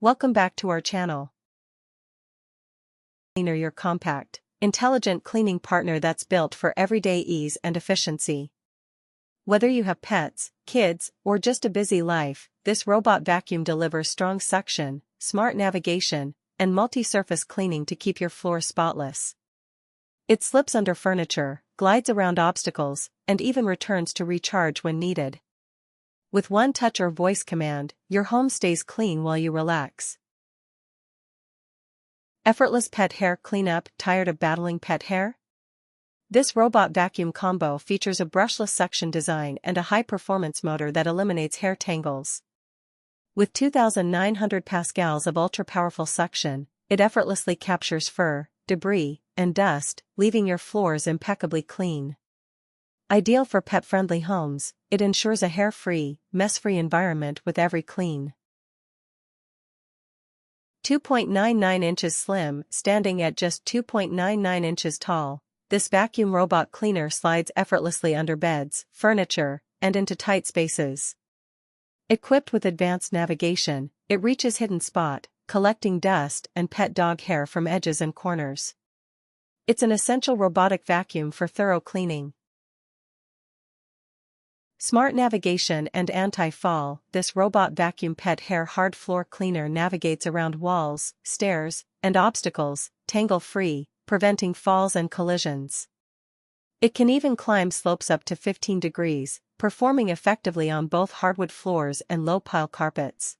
Welcome back to our channel. Cleaner, your compact, intelligent cleaning partner that's built for everyday ease and efficiency. Whether you have pets, kids, or just a busy life, this robot vacuum delivers strong suction, smart navigation, and multi-surface cleaning to keep your floor spotless. It slips under furniture, glides around obstacles, and even returns to recharge when needed. With one touch or voice command, your home stays clean while you relax. Effortless Pet Hair Cleanup. Tired of battling pet hair? This robot vacuum combo features a brushless suction design and a high-performance motor that eliminates hair tangles. With 2,900 pascals of ultra-powerful suction, it effortlessly captures fur, debris, and dust, leaving your floors impeccably clean. Ideal for pet-friendly homes, it ensures a hair-free, mess-free environment with every clean. 2.99 inches slim, standing at just 2.99 inches tall, this vacuum robot cleaner slides effortlessly under beds, furniture, and into tight spaces. Equipped with advanced navigation, it reaches hidden spot, collecting dust and pet dog hair from edges and corners. It's an essential robotic vacuum for thorough cleaning. Smart navigation and anti-fall. This robot vacuum pet hair hard floor cleaner navigates around walls, stairs, and obstacles, tangle-free, preventing falls and collisions. It can even climb slopes up to 15 degrees, performing effectively on both hardwood floors and low-pile carpets.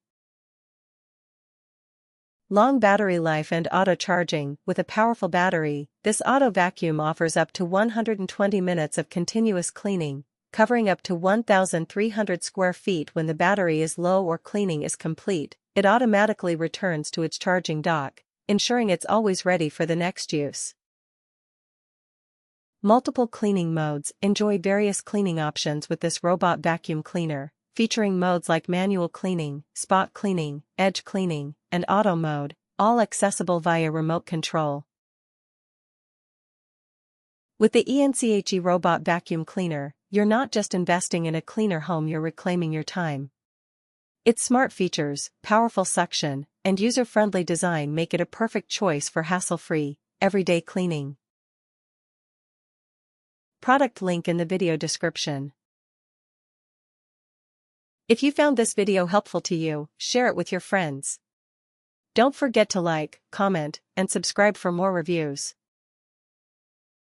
Long battery life and auto charging. With a powerful battery, this auto vacuum offers up to 120 minutes of continuous cleaning, covering up to 1,300 square feet. When the battery is low or cleaning is complete, it automatically returns to its charging dock, ensuring it's always ready for the next use. Multiple cleaning modes. Enjoy various cleaning options with this robot vacuum cleaner, featuring modes like manual cleaning, spot cleaning, edge cleaning, and auto mode, all accessible via remote control. With the ENCHE robot vacuum cleaner, you're not just investing in a cleaner home, you're reclaiming your time. Its smart features, powerful suction, and user-friendly design make it a perfect choice for hassle-free, everyday cleaning. Product link in the video description. If you found this video helpful to you, share it with your friends. Don't forget to like, comment, and subscribe for more reviews.